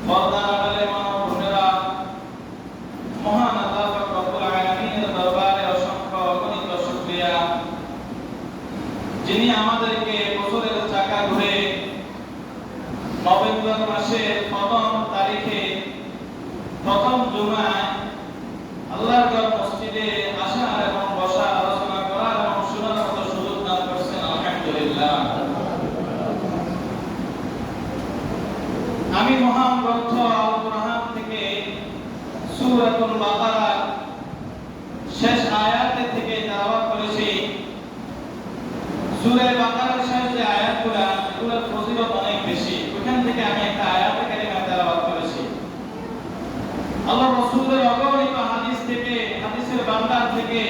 পর্দার আড়ালে মা ও বোনেরা, মহান আল্লাহ পাক রব্বুল আলামিনের দরবারে অসংখ্য অগণিত শুকরিয়া, যিনি আমাদেরকে বছরের চাকা ঘুরে নভেম্বর মাসের প্রথম তারিখে প্রথম জুমায় আল্লাহর ঘর মসজিদে আসার এবং বসার, আলোচনা করার এবং শোনার মতো সুযোগ দান করছেন। আলহামদুলিল্লাহ। আমি মহান গ্রন্থ আল কুরআন থেকে সূরাতুল বাকারার শেষ আয়াত থেকে তেলাওয়াত করেছি। সূরা বাকারার শেষ যে আয়াতগুলো, এগুলোর ফজিলত অনেক বেশি। ওখান থেকে আমি একটা আয়াত কারিমা তেলাওয়াত করেছি। আল্লাহ রাসূলের অগণিত হাদিস থেকে, হাদিসের ভান্ডার থেকে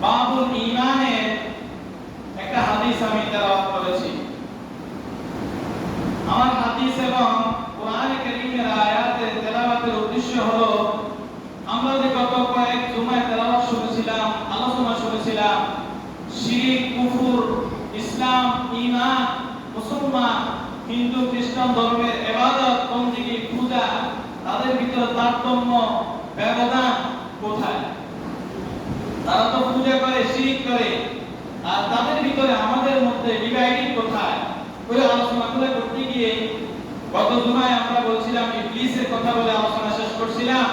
বাবুল ঈমানের একটা হাদিস আমি তেলাওয়াত করেছি। আমার হাদিস এবং কোরআন কারীমের আয়াতের তেলাওয়াতের উদ্দেশ্য হলো, আমরা যে গত কয়েক জুমায় তেলাওয়াত শুনেছিলাম, আলোচনা শুনেছিলাম, শিরক, কুফর, ইসলাম, ঈমান, মুসলমান, হিন্দু, খ্রিস্টান ধর্মের ইবাদত, বন্দেগী, পূজা, তাদের ভিতরে তারতম্য, ব্যবধান কোথায়? তারা তো পূজা করে, শিরক করে, আর তাদের ভিতরে আমাদের মধ্যে ডিভাইডিং কোথায়? ওই আলোচনাগুলো করতে গিয়ে গত জুমায় আমরা বলছিলাম, ইবলিসের কথা বলে আলোচনা শেষ করছিলাম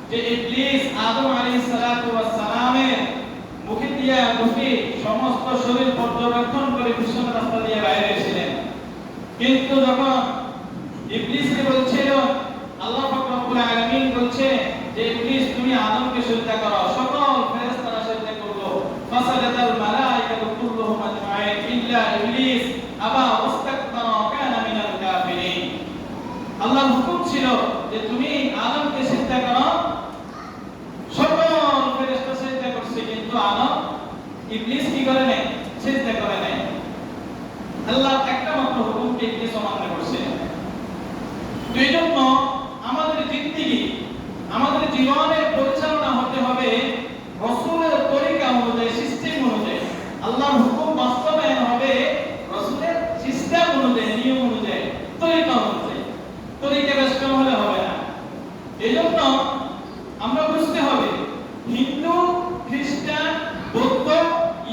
যে ইবলিস আদম আলাইহিস সালাতু ওয়াস সালামের মুখে দিয়ে ঢুকে সমস্ত শরীর পর্যবেক্ষণ করে পিছনের রাস্তা দিয়ে বাইরে এসেছিলেন। কিন্তু যখন ইবলিসকে বলছিল, আল্লাহ পাক রব্বুল আলামিন বলছে যে ইবলিস তুমি আদমকে সিজদা করো, সকল ফেরেশতারা সিজদা করলো। ফাসাদাল মালায়েকাতু কুল্লুহুম আজমাইন ইল্লা ইবলিস আবা ওয়াস্তাকবারা ওয়া কানা মিনাল কাফিরিন। আল্লাহর হুকুম ছিল যে তুমি আদমকে সিজদা করো, সকল ফেরেশতা সিজদা করছে, কিন্তু আদম, ইবলিস কি করে নাই? সিজদা করে নাই। আল্লাহর একটা মাত্র হুকুমকে ইবলিস অমান্য করছে। তো এইজন্য আমাদের জিন্দেগি, আমাদের জীবনের পরিচালনা হতে হবে রাসূলের তরিকা অনুযায়ী, সিস্টেম অনুযায়ী। আল্লাহর হুকুম বাস্তবায়ন হবে রাসূলের সিস্টেম অনুযায়ী, নিয়ম অনুযায়ী, তরিকা অনুযায়ী। তরিকা বেশকম হলে হবে না। এইজন্য আমরা বুঝতে হবে, হিন্দু, খ্রিস্টান, বৌদ্ধ,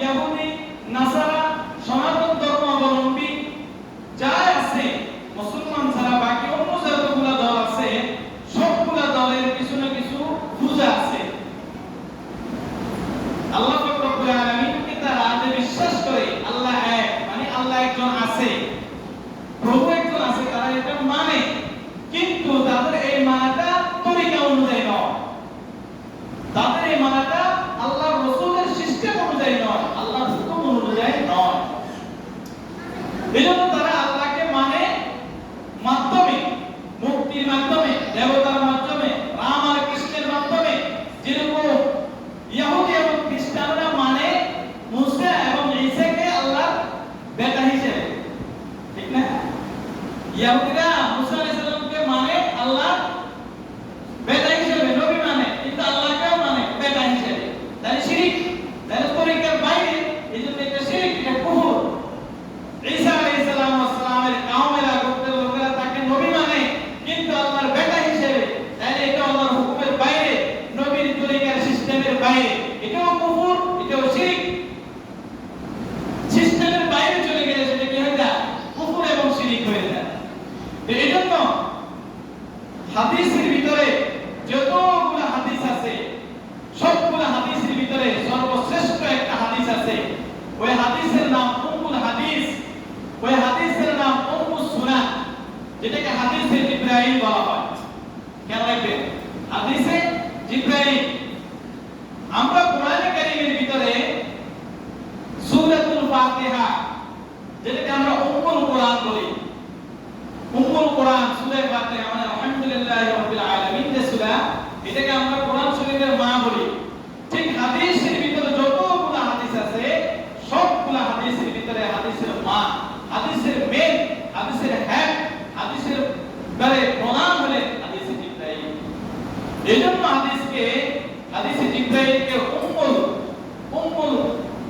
ইহুদি, নাসারা, সনাতন ধর্মাবলম্বী যারা আছে, মুসলমান ছাড়া বাকি অন্য যতগুলো দল আছে, সবগুলো দলের কিছু না কিছু পূজা আছে। আল্লাহ পাক রব্বুল আলামিনকে তারা যে বিশ্বাস করে আল্লাহ এক, মানে আল্লাহ একজন আছে, প্রভু একজন আছে, তারা এটা মানে, কিন্তু তাদের এই মানাটা তরিকা অনুযায়ী নয়, তাদের এই মানাটা আল্লাহর রাসূলের সিস্টেম অনুযায়ী নয়, আল্লাহর হুকুম অনুযায়ী নয়। এজন্য তারা আল্লাহকে মানে মাধ্যমে, মুক্তির মাধ্যমে, দেবতার মাধ্যমে, রাম আর কৃষ্ণের মাধ্যমে। যেরকম ইহুদি এবং খ্রিস্টানরা মানে মুসা এবং ঈসাকে আল্লাহর বেটা হিসেবে, ঠিক না? ইহুদিরা মুসা আলাইহিস সালামকে মানে আল্লাহর বেটা হিসেবে, নবী মানে, কিন্তু আল্লাহকেও মানে বেটা হিসেবে। তাহলে শিরক, তাহলে তরিকার বাইরে। এইজন্য এটা শিরক, এটা কুফর। ঈসা আলাইহিস সালামের কওমের গোত্রের লোকেরা তাকে নবী মানে, কিন্তু আল্লাহর বেটা হিসেবে। তাহলে এটা আল্লাহর হুকুমের বাইরে, নবীর তরিকার সিস্টেমের বাইরে। এটাও কুফর, এটাও শিরক। সিস্টেমের বাইরে চলে গেলে সেটা কি হয়ে যায়? কুফর এবং শিরক হয়ে যায়। এইজন্য হাদিসের ভিতরে যতগুলো হাদিস আছে, সবগুলো হাদিসের ভিতরে সর্বশ্রেষ্ঠ একটা হাদিস আছে। ওই হাদিসের নাম উম্মুল হাদিস, ওই হাদিসের নাম উম্মুস সুনান, যেটাকে হাদিসে জিবরাইল বলা হয়। কেন রাখবেন? হাদিসে জিবরাইল। আমরা কোরআনে কারীমের ভিতরে সূরাতুল ফাতিহা, যেটাকে আমরা উম্মুল কোরআন বলি, উম্মুল কোরআন, সূরা ফাতিহা মানে আলহামদুলিল্লাহি রাব্বিল আলামিন যে সূরা, এটাকে আমরা কোরআন শরীফের মা বলি। ঠিক হাদিসের ভিতরে যতগুলো হাদিস আছে, সবগুলো হাদিসের ভিতরে হাদিসের মা, হাদিসের মেন, হাদিসের হেড, হাদিসের বারে প্রধান হলেন হাদিসে জিবরাইল। এইজন্য হাদিসে জিবরাইলকে উম্মুল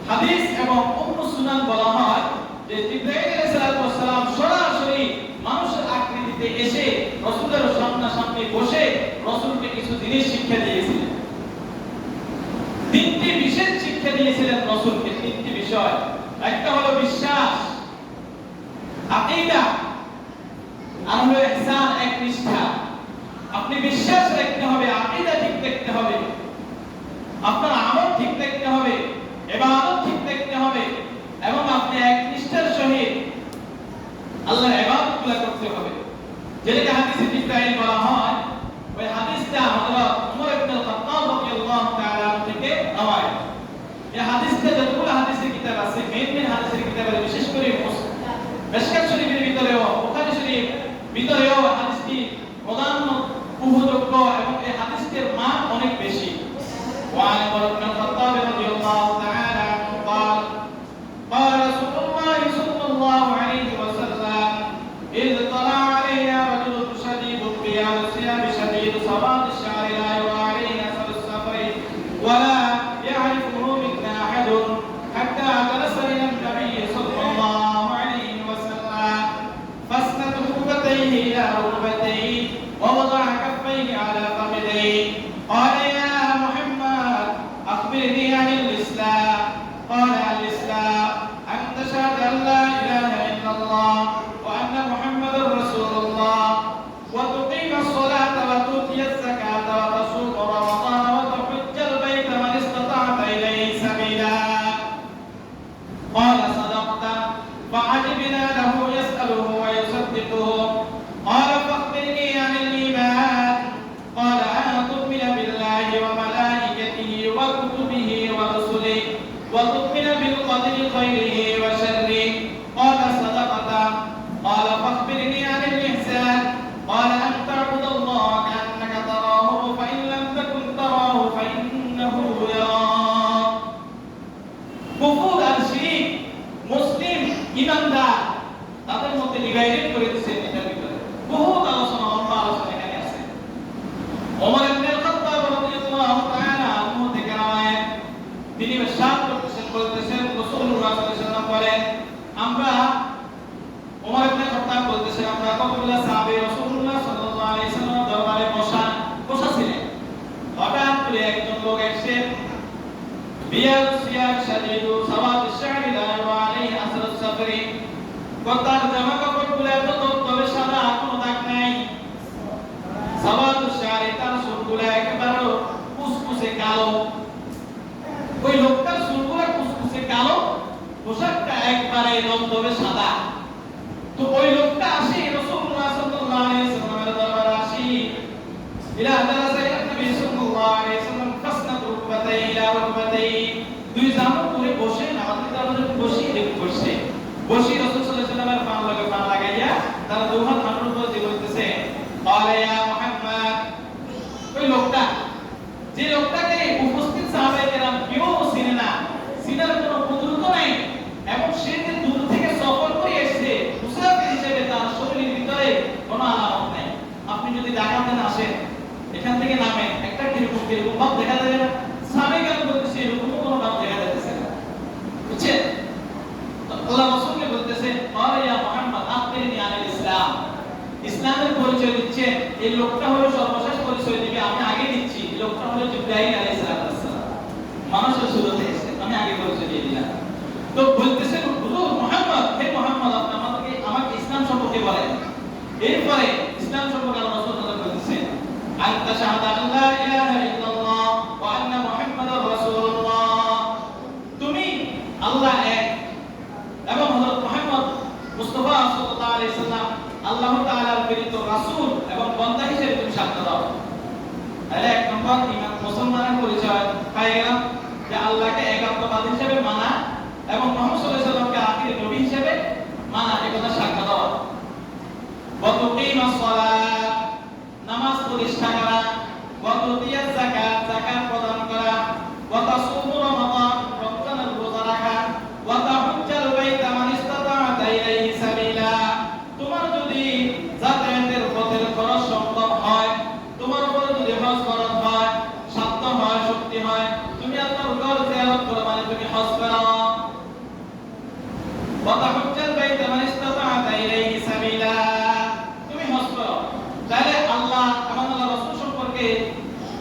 হাদিস এবং উম্মুস সুনান বলা হয়। যে জিবরাইল আলাইহিস সালাম সরাসরি মানুষের আকৃতিতে এসে রাসূল কিছু জিনিস শিক্ষা দিয়েছিলেন। তিনটি বিশেষ শিক্ষা দিয়েছিলেন রাসূলকে, তিনটি বিষয়। একটা হলো বিশ্বাস, আকীদা, আর হলো ইহসান, একনিষ্ঠা। আপনি বিশ্বাস রাখতে হবে, আকীদা ঠিক রাখতে হবে, আপনার আমল ঠিক রাখতে হবে, ইবাদত ঠিক রাখতে হবে, এবং আপনি একনিষ্ঠার সহিত আল্লাহর ইবাদতগুলো করতে হবে। যেটাকে হাদিসে জিবরাইল বলা হয়, ওই হাদিসটা হযরত ওমর ইবনে খাত্তাব রাদিয়াল্লাহু তাআলা থেকে রওয়ায়াত। এই হাদিসটা যতগুলো হাদিসের কিতাব আছে, মেন হাদিসের কিতাবে, বিশেষ করে মিশকাত শরীফের ভিতরেও, বুখারী শরীফ ভিতরেও হাদিসটি প্রধান উপযোগ্য, এবং এই হাদিসটির মান অনেক বেশি। وعن عمر بن الخطاب رضي الله تعالى عنه قال قال رسول الله صلى الله عليه وسلم إذ طلع علينا رجل شديد بياض الثياب شديد سواد الشعر لا يرى عليه أثر السفر ولا يعرفه منا أحد حتى جلس إلى النبي صلى الله عليه وسلم فاسند ركبتيه إلى ركبتيه ووضع كفيه على فخذيه قال يا محمد أخبرني عن الإسلام قال الإسلام أن تشهد أن لا إله إلا الله وأن محمدا رسول الله وتقيم الصلاة وتؤتي الزكاة وتصوم رمضان وتحج البيت من استطعت إليه سبيلا قال صدقت فعجبنا له يسأله ويصدقه قال فأخبرني عن الإيمان قال أن تؤمن بالله وملائكته وكتبه ورسله وتؤمن بالقدر خيره وشره قال صدقت قال فأخبرني عن الإحسان قال أن تعبد الله كأنك تراه فإن لم تكن تراه فإنه يراك কুফর আর শিরক মুসলিম ঈমানদার তাদের মধ্যে ডিভাইডেড করে দিয়েছেন। এটার ভিতরে বহুত আলোচনা, লম্বা আলোচনা এখানে আছে। ওমর ইবনে খাত্তাব রাদিয়াল্লাহু তাআলা আনহু থেকে রওয়ায়াত, তিনি ইরশাদ করতেছেন, বলতেছেন রাসূলুল্লাহ সাল্লাল্লাহু আলাইহি ওয়াসাল্লাম বলেন, আমরা ওমর ইবনে খাত্তাব বলতেছেন, আমরা কতগুলো সাহাবী রাসূলুল্লাহ সাল্লাল্লাহু আলাইহি ওয়াসাল্লাম দরবারে বসা ছিলেন। হঠাৎ করে একজন লোক এসে বিয়াদ সিয়াদ শাদীদু সাওয়াদ আশ-শা'রি লা ইউরা আলাইহি আসর আস-সাফরি, তার জামা কাপড়গুলো এত তবে সাদা, কোনো দাগ নাই। সাওয়াদ আশ-শা'রি, তার চুলগুলো একেবারে কুচকুচে কালো। ওই লোকটার চুলগুলো কুচকুচে কালো, পোশাকটা একবারে তবে সাদা। তো ওই লোকটা আসি রাসূলুল্লাহ সাল্লাল্লাহু আলাইহি ওয়াসাল্লামের দরবারে আসি, ইলা দারাসা নবী সাল্লাল্লাহু আলাইহি ওয়াসাল্লাম ফাসনাত রুকবাতাই ইলা রুকবাতাই, দুই জামা পরে বসে নামাজের দরবারে বসে রাসূল সাল্লাল্লাহু আলাইহি ওয়াসাল্লামের পা লাগাইয়া তার দুই হাত হাঁটুর উপর দিয়ে বলতেছে, ক্বালা ইয়া মুহাম্মদ। ওই লোকটা, যে লোকটাকে উপস্থিত সাহাবায়ে কেরাম কেউ চিনে না, চিনার কোনো প্রযুক্ত নাই, এবং সে যে দূর থেকে সফর করে এসেছে, মুসাফির হিসেবে তার শরীরের ভিতরে কোনো আলামত নাই। আপনি যদি ঢাকাতে আসেন, এখান থেকে নামেন, একটা কিরকম ভাব দেখা যাবে না? সাহাবায়ে কেরাম বলতেছে এরকম কোনো ভাব দেখা যাচ্ছে না, বুঝছেন? আল্লাহ রাসূলকে বলতেছে, ক্বালা ইয়া মুহাম্মদ আখবিরনি আনিল ইসলাম। ইসলামের পরিচয় দিচ্ছে। এই লোকটা হলো সর্বশেষ পরিচয় দিবে, আমি আগে দিচ্ছি। এই লোকটা হলো জিবরাইল আলাইহিস সালাম, মানুষের সুরতে এসেছে, আমি আগে পরিচয় দিয়ে দিলাম। তো বলতেছেন, হুজুর মুহাম্মদ, হে মুহাম্মদ, আপনি আমাকে ইসলাম সম্পর্কে বলেন। এরপরে ইসলাম সম্পর্কে আল্লাহ রাসূল বলতেছেন, আন তাশহাদা আন লা ইলাহা ইল্লাল্লাহ ওয়া আন্না মুহাম্মাদার রাসূলুল্লাহ, তুমি আল্লাহ এক এবং হযরত মুহাম্মদ মুস্তাফা সাল্লাল্লাহু আলাইহি সাল্লাম আল্লাহ তাআলার প্রেরিত রাসূল এবং বান্দা হিসেবে তুমি সাক্ষ্য দাও। তাহলে এক নম্বর ঈমান, মুসলমানের পরিচয় পাই গেলাম যে আল্লাহকে একাত্মবাদী হিসেবে মানা এবং মুহাম্মদ সাল্লাল্লাহু আলাইহি সাল্লামকে আখির নবী হিসেবে মানা, এই কথা সাক্ষ্য দেওয়া। ওয়া তুকিমাস সালাত, নামাজ প্রতিষ্ঠা করা। ওয়া তুতিয়াজ যাকাত, যাকাত প্রদান করা। ওয়া তাসুমু রমাদান, রমজানের রোজা রাখা। ওয়া তাহুজ্জাল বাইতা মান ইসতাতাআ ইলাইহি সাবিলা, তোমার যদি যাতায়াতের পথের খরচ সম্ভব হয়, তোমার উপরে যদি হজ ফরজ হয়, সাধ্য হয়, শক্তি হয়, তুমি আল্লাহর ঘর জিয়ারত করো, মানে তুমি হজ করো।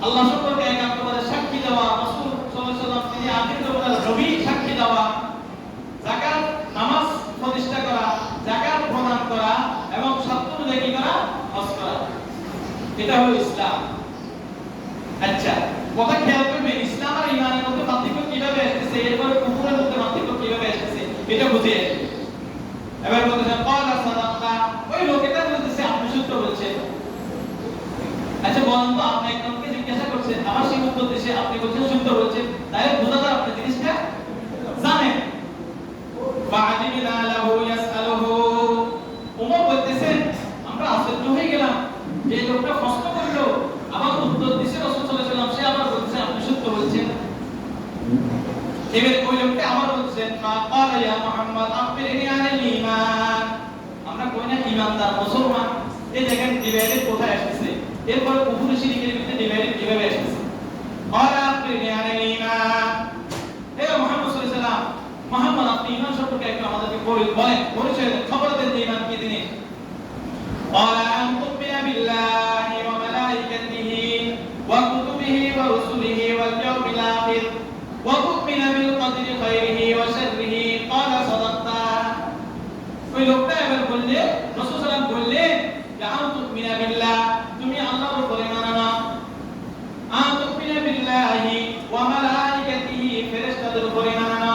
আল্লাহ সম্পর্কে একাত্মবাদের সাক্ষী দেওয়া, রাসূল সাল্লাল্লাহু আলাইহি ওয়াসাল্লাম তিনি আখির জামানার নবী সাক্ষী দেওয়া, যাকাত নামাজ প্রতিষ্ঠা করা, যাকাত প্রদান করা এবং সত্য নেকি করা, হজ করা, এটা হলো ইসলাম। আচ্ছা, কথা খেয়াল করবেন, ইসলাম আর ঈমানের মধ্যে পার্থক্য কিভাবে আসছে, এরপরে কুফরের মধ্যে পার্থক্য কিভাবে আসছে এটা বুঝে আসবে। এবার বলতেছেন ক্বালা সাদাকা, ওই লোকেটা বলতেছে আপনি সত্য বলছেন। আচ্ছা বলেন তো, আপনি একজনকে জিজ্ঞাসা করছেন, আমার সে উত্তর দিছে, আপনি বলছেন সত্য বলছেন, তাহলে বোঝা যায় আপনি জিনিসটা জানেন। ফাআজিবনা লাহু ইয়াসআলুহু, ওমর বলতেছেন আমরা আশ্চর্য হয়ে গেলাম যে লোকটা প্রশ্ন করলো আবার উত্তর দিছে রাসূল সাল্লাল্লাহু আলাইহি ওয়াসাল্লাম, সে আবার বলছে আপনি সত্য বলছেন। এবার ওই লোকটা আবার বলছেন ফাকালা ইয়া মুহাম্মদ আখবিরনি আনিল ঈমান, আমরা কই না ঈমানদার মুসলমান, এই দেখেন ডিভাইডেড কোথায় আসছে, এরপর কুফর শিরকের ভিতরে ডিভাইডেড কিভাবে আসছে। ক্বালা আখবিরনি আনিল ঈমান, হে মুহাম্মদ সাল্লাল্লাহু আলাইহি ওয়াসাল্লাম, মুহাম্মদ আপনি ঈমান সম্পর্কে একটু আমাদেরকে বলেন, পরিচয় দেন, খবর দেন যে ঈমান কি জিনিস। قال أن تؤمن بالله وملائكته وكتبه ورسله واليوم الآخر وتؤمن بالقدر خيره وشره قال صدقت। ওই লোকটা এবার বললে, রাসূল সাল্লাল্লাহু আলাইহি ওয়াসাল্লাম বললেন যে আন তুমিনা বিল্লাহ, তুমি আল্লাহর উপরে মানো না, আন তুমিনা বিল্লাহি ওয়া মালাইকাতিহি, ফেরেশতাদের উপরে মানো না,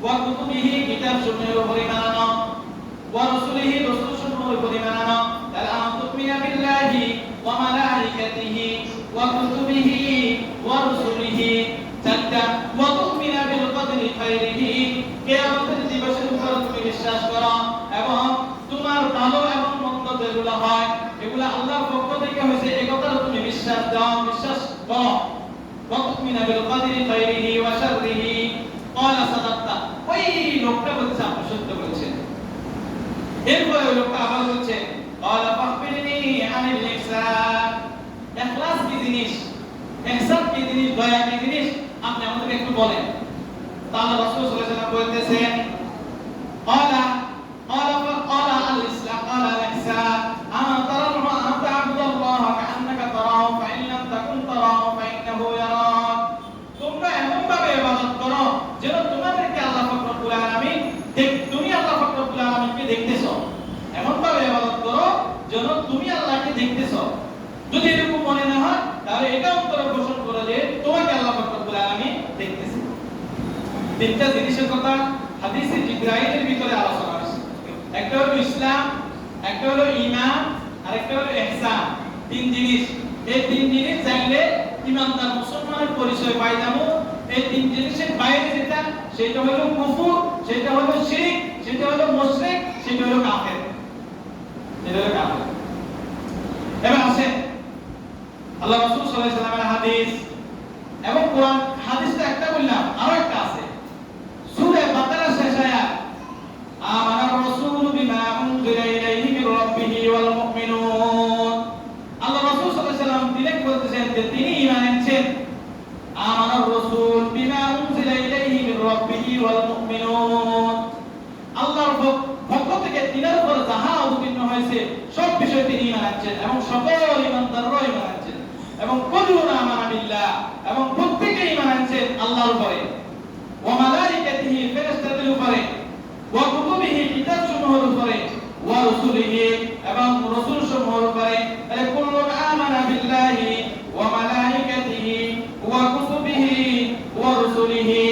ওয়া কুতুবিহি, কিতাব সমূহের উপরে মানো না, ওয়া রাসূলিহি, রাসূল সমূহের উপরে মানো না। তাহলে আন তুমিনা বিল্লাহি ওয়া মালাইকাতিহি ওয়া কুতুবিহি ওয়া রাসূলিহি, চারটা, ওয়া তুমিনা বিল কদরি খাইরিহি, কিয়ামতের দিবসের উপর তুমি বিশ্বাস করো এবং তোমার ভালো এবং মন্দ যেগুলো হয় এগুলো আল্লাহর পক্ষ থেকে হয়েছে এই কথা তুমি বিশ্বাস দাও, বিশ্বাস করো। ওয়া তুমিনা বিল কদরি খাইরিহি ওয়া শাররিহি ক্বালা সাদাকতা, ওই লোকটা বলছে আপনি সত্য বলেছেন। এরপরে ওই লোকটা আবার বলছে ক্বালা ফাখবিরনি আনিল ইহসান, ইখলাস কি জিনিস, ইহসান কি জিনিস, দয়া কি জিনিস, আপনি আমাদেরকে একটু বলেন। তাহলে রাসূল সাল্লাল্লাহু আলাইহি ওয়াসাল্লাম বলতেছেন ক্বালা আল ইসলাম ক্বালা আল ইহসান আন তা'বুদাল্লাহ কাআন্নাকা তারাহু ফাইন লাম তাকুন তারাহু ফাইন্নাহু ইয়ারাক, তোমরা এমন ভাবে ইবাদত করো যেন তোমাদেরকে আল্লাহ পাক রব্বুল আলামিন তুমি আল্লাহ পাক রব্বুল আলামিনকে দেখতেছো, এমন ভাবে ইবাদত করো যেন তুমি আল্লাহকে দেখতেছো। যদি এরকম মনে না হয় তাহলে এটা অন্তরে পোষণ করো যে তোমাকে আল্লাহ পাক রব্বুল আলামিন দেখতেছে। তিনটা জিনিসের কথা হাদিসে জিবরাইলের ভিতরে আলোচনা আছে, একটা হলো ইসলাম, একটা হলো ঈমান, আর একটা হলো ইহসান। তিন জিনিস, এই তিন জিনিস জানলে ঈমানদার মুসলমানের পরিচয় পাই যাবো। এই তিন জিনিসের বাইরে যেটা, সেটা হলো কুফর, সেটা হলো শিরক, সেটা হলো মুশরিক, সেটা হলো কাফের, সেটা হলো কাফের। এবার আসেন আল্লাহ রাসূল সাল্লাল্লাহু আলাইহি ওয়াসাল্লামের হাদিস এবং কোরআন, হাদিসটা একটা বললাম, আরো একটা আছে সূরা বাকারার শেষ আয়াত, আমানার রাসূলু বিমা উনজিলা ইলাইহি মির রাব্বিহি ওয়াল মুমিনুন। আল্লাহ রাসূল সাল্লাল্লাহু আলাইহি ওয়াসাল্লাম তিনি বলতেছেন যে তিনি ঈমান এনেছেন, আমানার রাসূল বিমা উনজিলা ইলাইহি মির রাব্বিহি ওয়াল মুমিনুন, আল্লাহর পক্ষ থেকে তিনার উপর যাহা অবতীর্ণ হয়েছে সব বিষয়ে তিনি ঈমান এনেছেন এবং সকল ঈমানদাররা ঈমান এনেছেন এবং কুল্লুনা আমানা বিল্লাহ, এবং প্রত্যেকে ঈমান এনেছেন আল্লাহর উপরে, ওয়া মালাইকাতিহি, ফেরেশতাদের উপরে, ওয়া কুতুবিহি, কিতাবসমূহের উপরে, ওয়া রাসূলিহি, এবং রাসূলসমূহের উপরে। তাহলে কুল্লুন আমানা বিল্লাহি ওয়া মালাইকাতিহি ওয়া কুতুবিহি ওয়া রাসূলিহি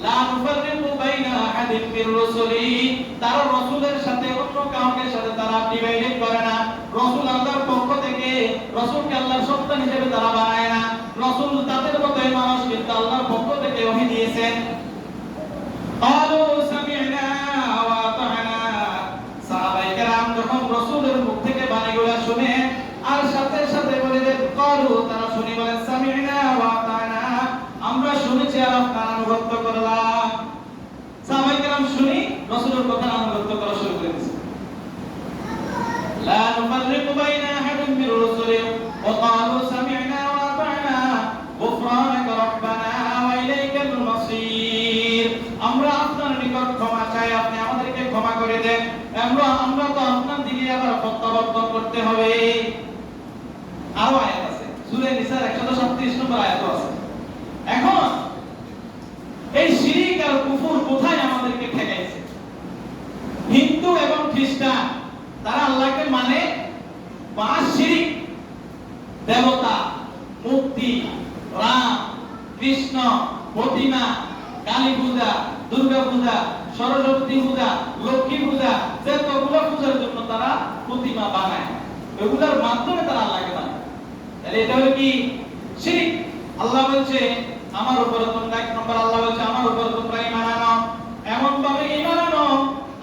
লা নুফাররিকু বাইনা আহাদিন মির রাসূলিহি, তারা রাসূলের সাথে অন্য কাউকে সাথে তারা ডিভাইড করে না। রাসূল আল্লাহর পক্ষ থেকে, রাসূলকে আল্লাহর সন্তান হিসেবে তারা বানায় না। রাসূল তাদের মতই মানুষ, কিন্তু আল্লাহর পক্ষ থেকে ওহী দিয়েছেন। ক্বালু সামি'না ওয়া আতা'না, সাহাবায়ে কেরাম যখন রাসূলের মুখ থেকে বাণীগুলো শুনে আর সাথে সাথে বলে যে ক্বালু, তারা শুনে বলে সামি'না ওয়া আতা'না, আমরা শুনেছি আর আমরা আনুগত্য করলাম। সাহাবায়ে কেরাম শুনি রাসূলের কথা আনুগত্য করা শুরু করে দিয়েছে। লা নুফাররিকু বাইনা আহাদিন মির রাসূলিহি ওয়া ক্বালু সামি'না ওয়া আতা'না গুফরানাকা রাব্বানা ওয়া ইলাইকাল মাসীর, আমরা আপনার নিকট ক্ষমা চাই, আপনি আমাদেরকে ক্ষমা করে দেন, আমরা তো আপনার দিকে আবার প্রত্যাবর্তন করতে হবে। আরো আয়াত আছে সূরা নিসার 137 নম্বর আয়াত আছে। এখন এই শিরক আর কুফর কোথায় আমাদেরকে ঠেকাইছে? হিন্দু এবং খ্রিস্টান তারা আল্লাহকে মানে বা শিরক, দেবতা, মূর্তি, রাম, কৃষ্ণ, প্রতিমা, কালী পূজা, দুর্গা পূজা, সরস্বতী পূজা, লক্ষ্মী পূজা, যতগুলো পূজার জন্য তারা প্রতিমা বানায়, এগুলোর মাধ্যমে তারা আল্লাহকে মানে। তাহলে এটা হলো কি? শিরক। আল্লাহ বলছে আমার উপরে তোমরা, এক নম্বর আল্লাহ বলছে আমার উপরে তোমরা ঈমান আনো, এমন ভাবে ঈমান আনো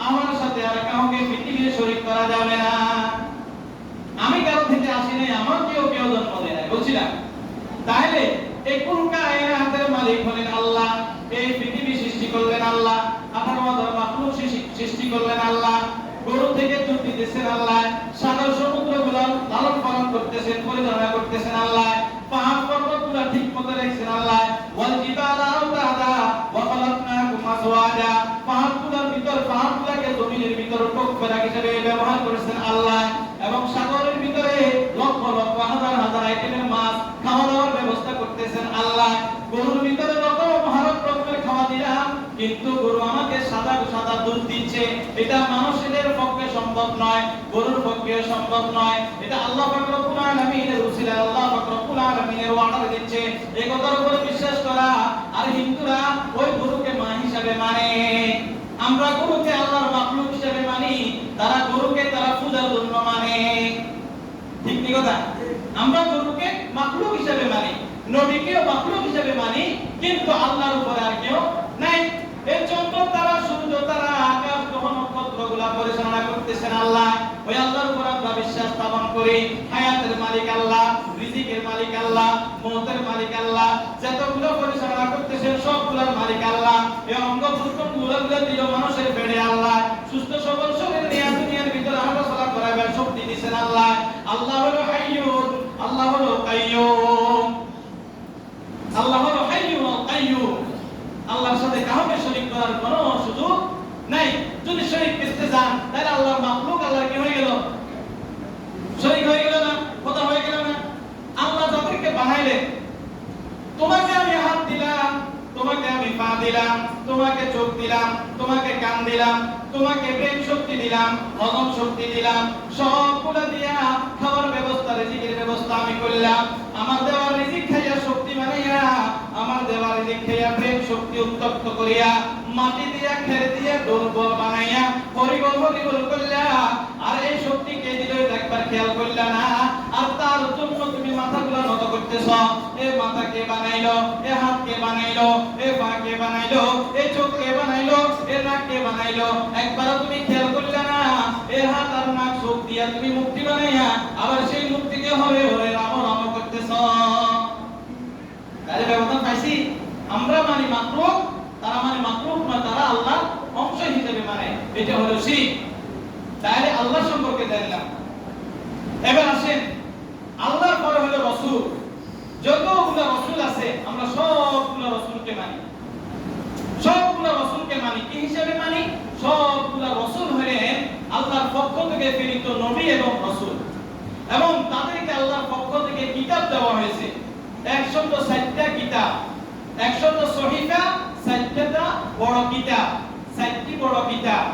আমার সাথে আর কাউকে পৃথিবীতে শরীক করা যাবে না। আমি কারো থেকে আসি নাই, আমার কেউ জন্ম দেয় নাই, বলছিলাম। তাহলে এই কুল কায়নাতের মালিক হলেন আল্লাহ, এই পৃথিবী সৃষ্টি করলেন আল্লাহ, 18 মাখলুক সৃষ্টি করলেন আল্লাহ, গরু থেকে দুধ দিতেছেন আল্লাহ, সাগর সমুদ্রগুলো লালন পালন করতেছেন, পরিচালনা করতেছেন আল্লাহ, পাহাড় পর্বতগুলো ঠিকমতো রাখছেন আল্লাহ, ওয়াল জিবালা আওতাদা ওয়া খালাকনাকুম আজওয়াজা, পাহাড়গুলোর ভিতর পাহাড়গুলোকে জমিনের ভিতর টুকরা হিসেবে ব্যবহার করেছেন আল্লাহ, এবং সাগরের ভিতরে লক্ষ লক্ষ হাজার হাজার আইটেমের মাছ খাওয়া দাওয়ার ব্যবস্থা করতেছেন আল্লাহ। গরুর ভিতরে যত মহারত রকমের খাওয়া দিলাম, কিন্তু গরু আমাকে সাদা সাদা দুধ দিচ্ছে, এটা মানুষের পক্ষে সম্ভব নয়, গরুর পক্ষে সম্ভব নয়। এটা আল্লাহ পাক রব্বুল আলামিনের উসিলা আল্লাহ পাক রব্বুল আলামিনের অর্ডার দিচ্ছে, এই কথার উপর বিশ্বাস করা। আর হিন্দুরা ওই গরুকে মা হিসাবে মানে, আমরা গরুকে আল্লাহর মাখলুক হিসাবে মানি, তারা গরুকে তারা পূজার জন্য মানে। ঠিক কি কথা? আমরা গরুকে মাখলুক হিসাবে মানি, নবীকেও মাখলুক হিসাবে মানি, কিন্তু আল্লাহর উপরে আর কেউ নাই। এই চন্দ্র তারা, সূর্য তারা, আকাশ গ্রহ নক্ষত্রগুলা পরিচালনা করতেছেন আল্লাহ, ওই আল্লাহর উপর আমরা বিশ্বাস স্থাপন করি। হায়াতের মালিক আল্লাহ, রিজিকের মালিক আল্লাহ, মওতের মালিক আল্লাহ, যতগুলো পরিচালনা করতেছেন সবগুলোর মালিক আল্লাহ। এই অঙ্গ প্রত্যঙ্গগুলো দিল মানুষের পেটে আল্লাহ, সুস্থ সবল শরীর নিয়ে দুনিয়ার ভিতরে হাঁটাচলা করাবার শক্তি দিয়েছেন আল্লাহ। আল্লাহ হলো হাইয়ুন, আল্লাহ হলো কাইয়ুম, আল্লাহ হলো হাইয়ুন ওয়া কাইয়ুম। আল্লাহর সাথে কাউকে শরীক করার কোনো সুযোগ নাই। যদি শরীক করতে যান তাহলে আল্লাহর মাখলুক আল্লাহ কি হয়ে গেল? শরীক হয়ে গেল না? কথা হয়ে গেল না? আল্লাহ যাদেরকে বানাইলেন, তোমাকে আমি হাত দিলাম, তোমাকে আমি পা দিলাম, তোমাকে চোখ দিলাম, তোমাকে কান দিলাম, তোমাকে ব্রেন শক্তি দিলাম, হজম শক্তি দিলাম, সবগুলো দিয়া খাওয়ার ব্যবস্থা, রিজিকের ব্যবস্থা আমি করলাম। আমার দেওয়া রিজিক খাইয়া শক্তি বানাইয়া, আমার দেওয়া রিজিক খাইয়া ব্রেন শক্তি উত্তপ্ত করিয়া, মাটি দিয়া খেরে দিয়া দুর্বল বানাইয়া হরিবল হরিবল করলা। আর এই শক্তি কে দিল একবার খেয়াল করলা না? আর তার জন্য তুমি মাথাগুলো নত করতেছ। এই মাথা কে বানাইলো? এই হাত কে বানাইলো? এই পা কে বানাইলো? এই চোখ কে বানাইলো? এই নাক কে বানাইলো? একবার তুমি খেয়াল করলা না? এই হাত আর নাক চোখ দিয়া তুমি মুক্তি বানাইয়া আবার সেই মুক্তিকে হরে হরে রাম রাম করতেছ। তাহলে ব্যবধান পাইছি? আমরা মানি মাখলুক, তারা মানে মাখলুক না, তারা আল্লাহর অংশ হিসেবে মানে। এটা হলো শিরক। তাহলে আল্লাহ সম্পর্কে জানলাম। এবার আসেন, আল্লাহর পরে হলো রাসূল। যতগুলো রাসূল আছে আমরা সবগুলো রাসূলকে মানি, সবগুলো রাসূলকে মানি। কি হিসেবে মানি? সবগুলো রাসূল হলেন আল্লাহর পক্ষ থেকে প্রেরিত নবী এবং রাসূল, এবং তাদেরকে আল্লাহর পক্ষ থেকে কিতাব দেওয়া হয়েছে। 160টা কিতাব, 100টা সহিফা, 60টা বড় কিতাব, 60টি বড় কিতাব।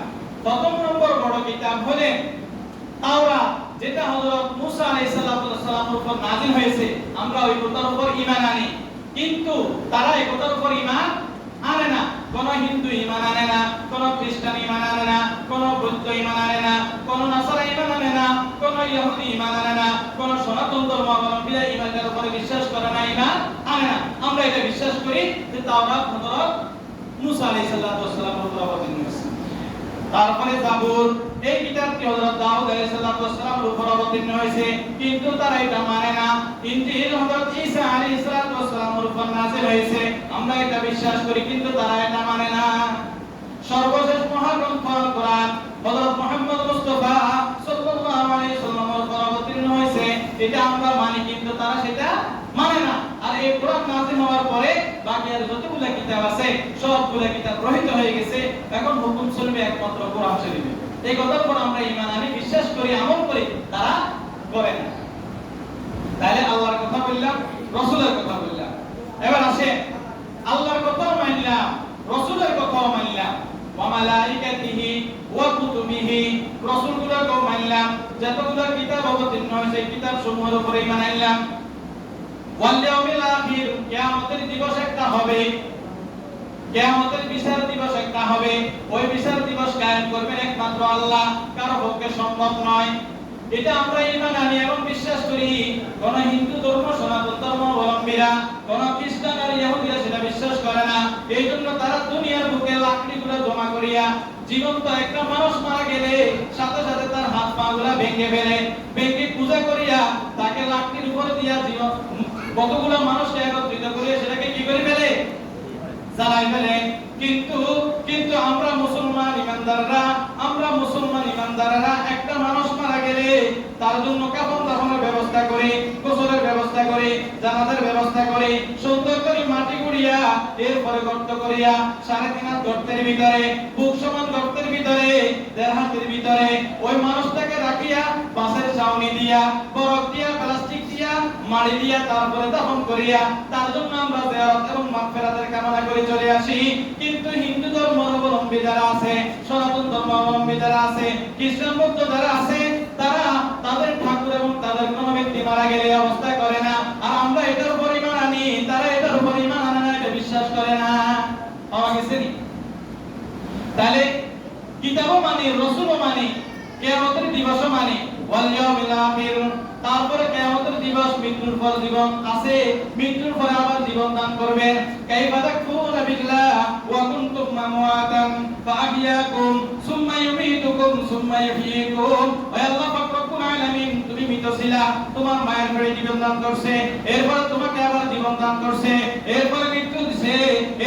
প্রথম নম্বর বড় কিতাব হলেন তাওরাত, যেটা হযরত মুসা আলাইহিস সালামের উপর নাযিল হয়েছে। আমরা ওই কথার উপর ঈমান আনি, কিন্তু তারা এই কথার উপর ঈমান আনে না। কোন হিন্দু ঈমান আনে না, কোন খ্রিস্টান ঈমান আনে না, কোন বৌদ্ধ ঈমান আনে না, কোন নাসারা ঈমান আনে না, কোন ইহুদি ঈমান আনে না, কোন সনাতন ধর্মাবলম্বীরা ঈমানের উপরে বিশ্বাস করে না, ঈমান আনে না। আমরা এটা বিশ্বাস করি যে তাওরাত হযরত মুসা আলাইহিস সালামের উপর অবতীর্ণ হয়েছে। তারপরে জাবুর, এই কিতাবটি হযরত দাউদ আলাইহিস সালামের উপর অবতীর্ণ হয়েছে, কিন্তু তারা এটা মানে না। ইনজিল হযরত ঈসা আলাইহিস সালামের উপর নাযিল হয়েছে, আমরা এটা বিশ্বাস করি, কিন্তু তারা এটা মানে না। সর্বশেষ মহাগ্রন্থ কোরআন হযরত মুহাম্মদ মুস্তাফা সাল্লাল্লাহু আলাইহি সাল্লামের উপর অবতীর্ণ হয়েছে, এটা আমরা মানি, কিন্তু তারা সেটা মানে না। আর এই কোরআন নাযিল হওয়ার পরে বাকি আর যতগুলো কিতাব আছে সবগুলো কিতাব রহিত হয়ে গেছে। এখন হুকুম চলবে একমাত্র কোরআন শরীফে। এই কথার উপর আমরা ঈমান আনি, বিশ্বাস করি, আমল করি, তারা করে না। তাহলে আল্লাহর কথা বললাম, রাসূলের কথা বললাম। এবার আসেন আল্লাহর কথাও মানলাম, রাসূলের কথাও মানলাম, ওয়া মালাইকাতিহি ওয়া কুতুবিহি, রাসূলগুলোকেও মানলাম, যতগুলো কিতাব অবতীর্ণ হয়েছে কিতাব সমূহের উপরে ঈমান আনলাম। ওয়াল ইয়াউমিল আখির, কিয়ামতের দিবস একটা হবে, কিয়ামতের বিচার দিবস একটা হবে, ওই বিচার দিবস কায়েম করবেন একমাত্র আল্লাহ, কারো পক্ষে সম্ভব নয়। এটা আমরা ঈমান আনি এবং বিশ্বাস করি। কোন হিন্দু ধর্ম, সনাতন ধর্ম অবলম্বীরা, কোন খ্রিস্টান আর ইহুদিরা সেটা বিশ্বাস করে না। এই জন্য তারা দুনিয়ার বুকে লাকড়িগুলো জমা করিয়া জীবন্ত একটা মানুষ মারা গেলে সাথে সাথে তার হাত পা গুলা ভেঙে ফেলে, ভেঙে পূজা করিয়া তাকে লাকড়ির উপরে দিয়া জীবন কতগুলো মানুষকে একত্রিত করিয়া সেটাকে কি করে ফেলে, জ্বালাই ফেলে। কিন্তু কিন্তু আমরা মুসলমান ইমানদাররা একটা মানুষ মারা গেলে তার জন্য কাফন দাফনের ব্যবস্থা করি, গোসলের ব্যবস্থা করি, জানাজার ব্যবস্থা করি, সুন্দর করে মাটি কুড়িয়া এরপরে গর্ত করিয়া 3.5 হাত গর্তের ভিতরে, বুক সমান গর্তের ভিতরে, 1.5 হাতের ভিতরে ওই মানুষটাকে রাখিয়া বাঁশের ছাউনি দিয়া, বরফ দিয়া, প্লাস্টিক দিয়া, মাটি দিয়া তারপরে দাফন করিয়া তার জন্য আমরা জিয়ারত এবং মাগফিরাতের কামনা করে চলে আসি। কিন্তু হিন্দু ধর্ম অবলম্বী যারা আছে, সনাতন ধর্ম অবলম্বী যারা আছে, খ্রিস্টান বৌদ্ধ যারা আছে, তারা তাদের ঠাকুর এবং তাদের কোন ব্যক্তি মারা গেলে অবস্থা করে না। আর আমরা এটার উপর ঈমান আনি, তারা এটার উপর ঈমান আনে না, এটা বিশ্বাস করে না। পাওয়া গেছে নি? তাহলে কিতাবও মানি, রাসূলও মানি, কিয়ামতের দিবসও মানি, ওয়াল ইয়াউমিল আখির, তারপরে কিয়ামতের দিবস, মৃত্যুর পর জীবন আছে, মৃত্যুর পরে আবার জীবন দান করবেন। কাইফা তাকফুরুনা বিল্লাহ ওয়া কুনতুম আমওয়াতান ফাআহইয়াকুম সুম্মা ইউমীতুকুম সুম্মা ইহয়ীকুম। ও আল্লাহ পাক রব্বুল আলামিন, তুমি মৃত ছিলা, তোমার মায়ের পেটে জীবন দান করছে, এরপর তোমাকে আবার জীবন দান করছে, এরপর মৃত্যু দিছে,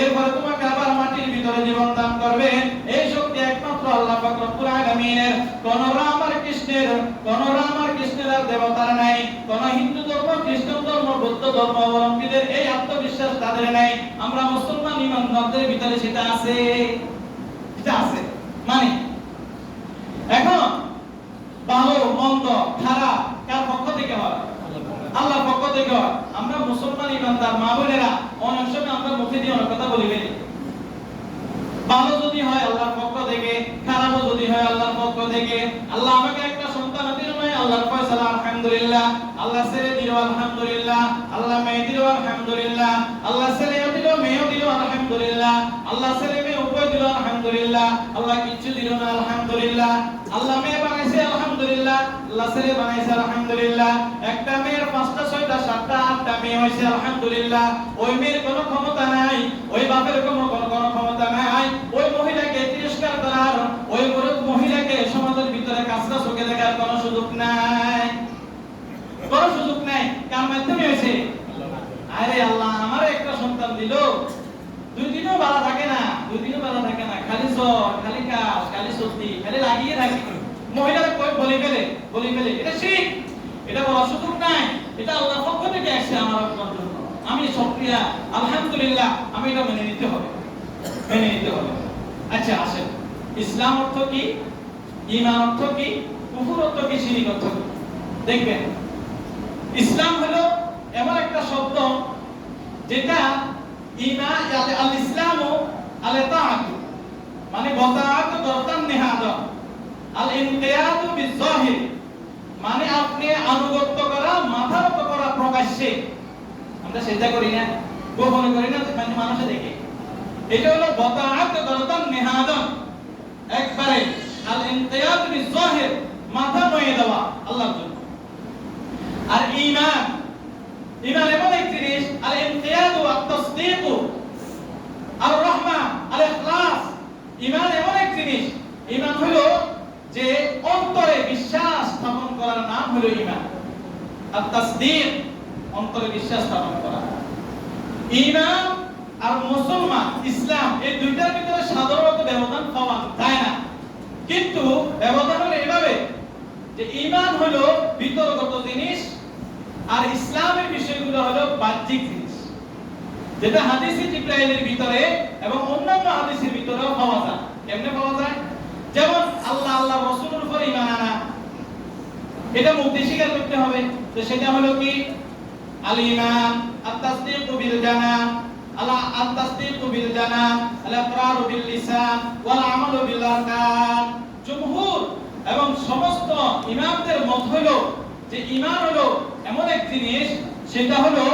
এরপর তোমাকে আবার মাটির ভিতরে জীবন দান করবে। এই শক্তি একমাত্র আল্লাহ পাক রব্বুল আলামিনের। কোন রাম আর কৃষ্ণের আর দেবতার নাই, কোন হিন্দু ধর্ম, খ্রিস্টান ধর্ম, বৌদ্ধ ধর্ম অবলম্বীদের এই আত্মবিশ্বাস তাদের নাই। আমরা মুসলমান ইমানদারদের ভিতরে সেটা আছে, এটা আছে মানে। এখন ভালো মন্দ খারাপ কার পক্ষ থেকে হয়? আল্লাহর পক্ষ থেকে হয়। আমরা মুসলমান ইমানদার মা বোনেরা অনেক সময় আমরা মুখে দিয়ে অনেক কথা বলি ফেলি। ভালো যদি হয় আল্লাহর পক্ষ থেকে, খারাপও যদি হয় আল্লাহর পক্ষ থেকে। আল্লাহ আমাকে একটা সন্তান দিল না, আল্লাহর ফয়সালা, আলহামদুলিল্লাহ। আল্লাহ ছেলে দিল, আলহামদুলিল্লাহ। আল্লাহ মেয়ে দিল, আলহামদুলিল্লাহ। আল্লাহ ছেলেও দিল, মেয়েও দিল, আলহামদুলিল্লাহ। আল্লাহ ছেলে মেয়ে উভয় দিল, আলহামদুলিল্লাহ। আল্লাহ কিছু দিল না, আলহামদুলিল্লাহ। আল্লাহ মেয়ে বানাইছে, আলহামদুলিল্লাহ। আল্লাহ ছেলে বানাইছে, আলহামদুলিল্লাহ। একটা মেয়ের 5টা 6টা 7টা 8টা মেয়ে হইছে, আলহামদুলিল্লাহ। ওই মেয়ের কোনো ক্ষমতা নাই, ওই বাপের কোনো ক্ষমতা নাই ওই মহিলাকে তিরস্কার করার, ওই মহিলাকে সমাজের ভিতরে কাঁচরা চোখে দেখার কোনো সুযোগ নাই, কোনো সুযোগ নাই। কার মাধ্যমে হয়েছে? আরে আল্লাহ আমার একটা সন্তান দিল, 2 দিনও ভালো থাকে না, 2 দিনও ভালো থাকে না, খালি জ্বর, খালি কাশ, খালি সর্দি, খালি লাগিয়ে থাকে। মহিলারা কই বলি ফেলে এটা শিরক, এটা বলার সুযোগ নাই। এটা আল্লাহর পক্ষ থেকে আসছে আমার জন্য, আমি শুকরিয়া, আলহামদুলিল্লাহ, আমি এটা মেনে নিতে হবে। আচ্ছা আসেন, ইসলাম অর্থ কি, ঈমান অর্থ কি, কুফর অর্থ কি, শিরক অর্থ কি? দেখবেন ইসলাম হলো এমন একটা শব্দ যেটা ঈমান আল ইসলামু আল তাআতু মানে বতাআতু দরতান নিহাদ, আল ইনকিয়াদু বিযাহির মানে আপনি আনুগত্য করা, মাথা নত করা প্রকাশ্যে। আমরা সেটা করি না, গোপনে করি না, মানুষে দেখে। এটা হলো বতাআত দরতান নিহাদান, একবারে আল ইনকিয়াদ বিযাহির, মাথা নয়ে দেওয়া আল্লাহর জন্য। আর ঈমান এমন এক জিনিস, আল ইনকিয়াদ ওয়া তাসদীক আর রাহমা আল ইখলাস। ঈমান এমন এক জিনিস, ঈমান হলো যে অন্তরে বিশ্বাস স্থাপন করার নাম হলো ঈমান। আর তাসদীক অন্তরে বিশ্বাস স্থাপন করা। ঈমান আর মুসলমান, ইসলাম, এই দুইটার ভিতরে সাধারণত ব্যবধান পাওয়া যায় না, কিন্তু ব্যবধান হলো এইভাবে যে ঈমান হলো ভিতরগত জিনিস আর ইসলামের বিষয়গুলো হলো বাহ্যিক জিনিস, যেটা হাদিসে জিবরাইলের ভিতরে এবং অন্যান্য হাদিসের ভিতরেও পাওয়া যায়। কেমনে পাওয়া যায়? যেমন আল্লাহ রাসূলের উপর ঈমান আনা, এটা মুখ দিয়ে স্বীকার করতে হবে। তো সেটা হলো কি? আল ঈমান আত-তাসদীকু বিল জানান আত-তাসদীকু বিল জানান আল ইকরারু বিল লিসান ওয়াল আমালু বিল আরকান। জমহুর এবং সমস্ত ইমামদের মত হলো যে ঈমান হলো এমন এক জিনিস, সেটা হলো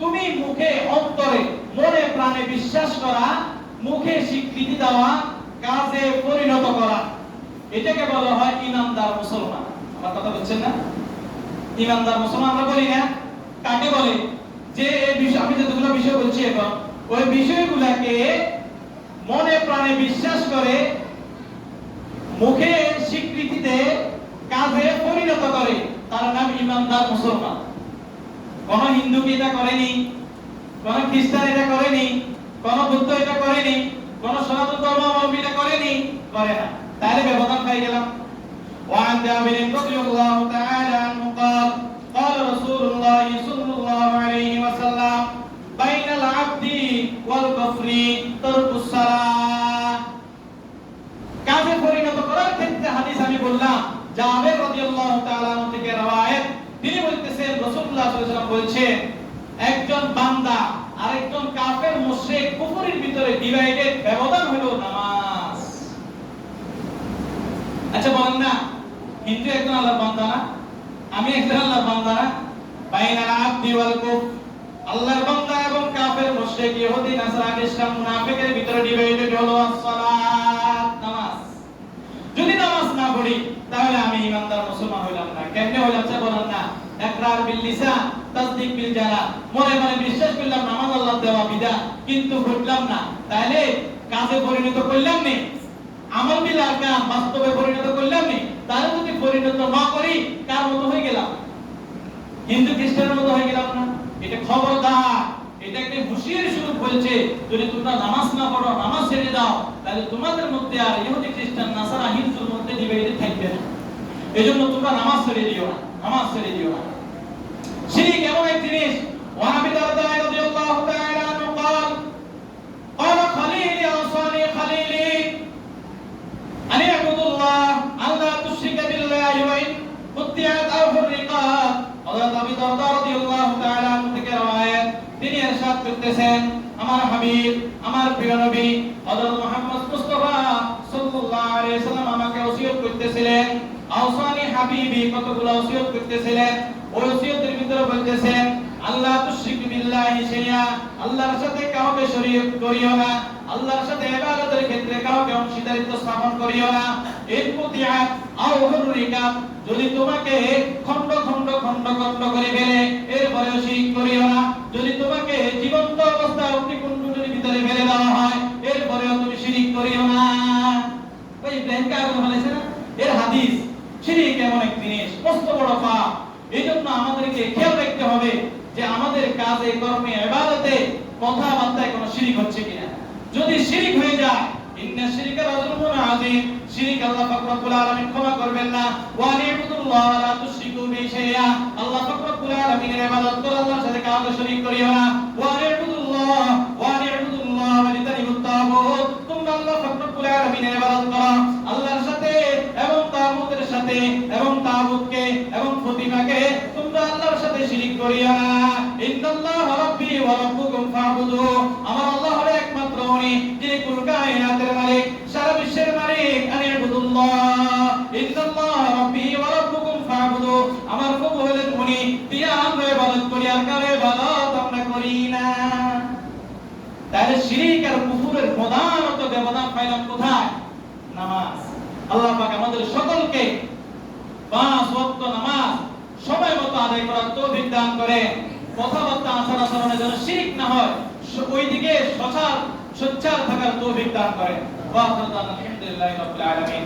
তুমি মুখে অন্তরে মনে প্রাণে বিশ্বাস করা, মুখে স্বীকৃতি দেওয়া, কাজে পরিণত করা, এটাকে বলা হয় ঈমানদার মুসলমান। আমার কথা বুঝছেন না? ঈমানদার মুসলমান আমরা বলি না, কাকে বলে? যে এই বিষয়, আমি যতগুলো বিষয় বলছি এখন, ওই বিষয়গুলোকে মনে প্রাণে বিশ্বাস করে, মুখে স্বীকৃতি দেয়, কাজে পরিণত করে, তার নাম ঈমানদার মুসলমান। কোন হিন্দু কি এটা করেনি, কোন খ্রিস্টান এটা করেনি, কোন বুদ্ধ এটা করেনি, কোন সনাতন ধর্মাবলম্বী এটা করেনি, করে না। তাহলে ব্যবধান পাই গেলাম। وعن جابر رضي الله تعالى عنه قال قال رسول الله صلى الله عليه وسلم بين العبد والكفر ترك الصلاة। কাজে পরিণত করার ক্ষেত্রে হাদিস আমি বললাম জাবের রাদিয়াল্লাহু তাআলা আনহু থেকে রওয়ায়াত, তিনি বলতেছেন রাসূলুল্লাহ সাল্লাল্লাহু আলাইহি ওয়াসাল্লাম বলছেন একজন বান্দা আর একজন কাফের মুশরিক কুফরের ভিতরে ডিভাইডেড ব্যবধান হলো নামাজ। আচ্ছা বলেন না, হিন্দু একজন আল্লাহর বান্দা না, আমি একজন আল্লাহর বান্দা না? বাইনাল আবদি ওয়াল কুফর, আল্লাহর বান্দা এবং কাফের মুশরিক ইহুদি নাসারা খ্রিস্টান মুনাফিকের ভিতরে ডিভাইডেড হলো সালাত, নামাজ। যদি নামাজ না পড়ি তাহলে আমি ঈমানদার মুসলমান হইলাম না। কেমনে হইলাম সে বলেন না? ইকরার বিল লিসান তাসদীক বিল জানান, মনে মনে বিশ্বাস করলাম নামাজ আল্লাহর দেওয়া বিধান, কিন্তু পড়লাম না, তাহলে কাজে পরিণত করলাম না, আমল বিল আরকান বাস্তবে পরিণত করলাম না। তাহলে যদি পরিণত না করি কার মতো হয়ে গেলাম? হিন্দু খ্রিস্টানের মতো হয়ে গেলাম না? এটা খবরদার, এটা একটা হুঁশিয়ারি স্বরূপ বলছে, যদি তোমরা নামাজ না পড়ো, নামাজ ছেড়ে দাও, তাহলে তোমাদের মধ্যে আর ইহুদি খ্রিস্টান নাসারা হিন্দুর মধ্যে ডিভাইড থাকবে না। এজন্য তোমরা নামাজ ছেড়ে দিও না, নামাজ ছেড়ে দিও না। শিরক এমন এক জিনিস, ওয়া আবি দারদা রাদিয়াল্লাহু তাআলা আনহু قال قال خليلي اوصاني خليلي ان اعبد الله الا تشرك بالله وان قطعت او حرقت। হযরত আবি দারদা রাদিয়াল্লাহু তাআলা আনহু থেকে রওয়ায়াত, তিনি ইরশাদ করতেছেন আমার হাবিব, আমার প্রিয় নবী হযরত মুহাম্মদ মুস্তাফা সাল্লাল্লাহু আলাইহি ওয়াসাল্লাম আমাকে ওসিয়ত করতেছিলেন। আওসানি হাবিবি, কতগুলো ওসিয়ত করতেছিলেন। ওই ওসিয়তের ভিতরে বলতেছেন আল্লাহ তুশরিক বিল্লাহি শাইআ, আল্লাহর সাথে কাউকে শরীক করিও না, আল্লাহর সাথে ইবাদতের ক্ষেত্রে কাউকে অংশীদারিত্ব স্থাপন করিও না। ইন কুতিআত আও হুররিকাত, যদি তোমাকে খণ্ড খণ্ড খণ্ড খণ্ড করে ফেলে এরপরেও শিরক করিও না। যদি তোমাকে জীবন্ত অবস্থায় অগ্নিকুণ্ডের ভিতরে ফেলে দেওয়া হয় এরপরেও তুমি শিরক করিও না। ওই ইব্রাহিম কে আগুন বলেছে না, এর হাদিস। শিরক এমন এক জিনিস, মস্ত বড় পাপ। এইজন্য আমাদেরকে খেয়াল রাখতে হবে যে আমাদের কাজে কর্মে ইবাদতে কথাবার্তায় কোনো শিরক হচ্ছে কিনা। যদি শিরক হয়ে যায়, ইন্না শিরকা লাযুলমুন আযীম, শিরক আল্লাহ পাক রব্বুল আলামিন ক্ষমা করবেন না। ওয়া নি'বুদুল্লাহ ওয়া লা তুশরিকু বিহি শাইআ, আল্লাহ পাক রব্বুল আলামিনের ইবাদত করো, আল্লাহর সাথে কাউকে শরীক করিও না। ওয়া নি'বুদুল্লাহ ওয়া লিতানিবুত তাগুত, তোমরা আল্লাহ পাক রব্বুল আলামিনের ইবাদত করো, আল্লাহর সাথে এবং তাগুতের সাথে এবং তাগুতকে এবং প্রতিমাকে তোমরা আল্লাহর সাথে শিরক করিও না। ইন্নাল্লাহা রাব্বী ওয়া রাব্বুকুম ফা'বুদু, আমার আল্লাহ হলো একমাত্র উনি যিনি কুল কায়নাতের মালিক, সারা বিশ্বের মালিক। আনিবুদুল্লাহ, ইন্নাল্লাহা রাব্বী ওয়া রাব্বুকুম ফা'বুদু, আমার প্রভু হলেন উনি, তিনি আমরা ইবাদত করি আর কারো ইবাদত আমরা করি না। তাহলে শিরক আর কুফরের প্রধানত ব্যবধান পাইলাম কোথায়? নামাজ। আল্লাহ পাক আমাদের সকলকে 5 ওয়াক্ত নামাজ সময় মতো আদায় করার তৌফিক দান করে। কথাবার্তা আচার আচরণে যেন শিরক না হয়, ওইদিকে সোচ্চার থাকার তৌফিক দান করে। ওয়া আলহামদুলিল্লাহি রাব্বিল আলামিন।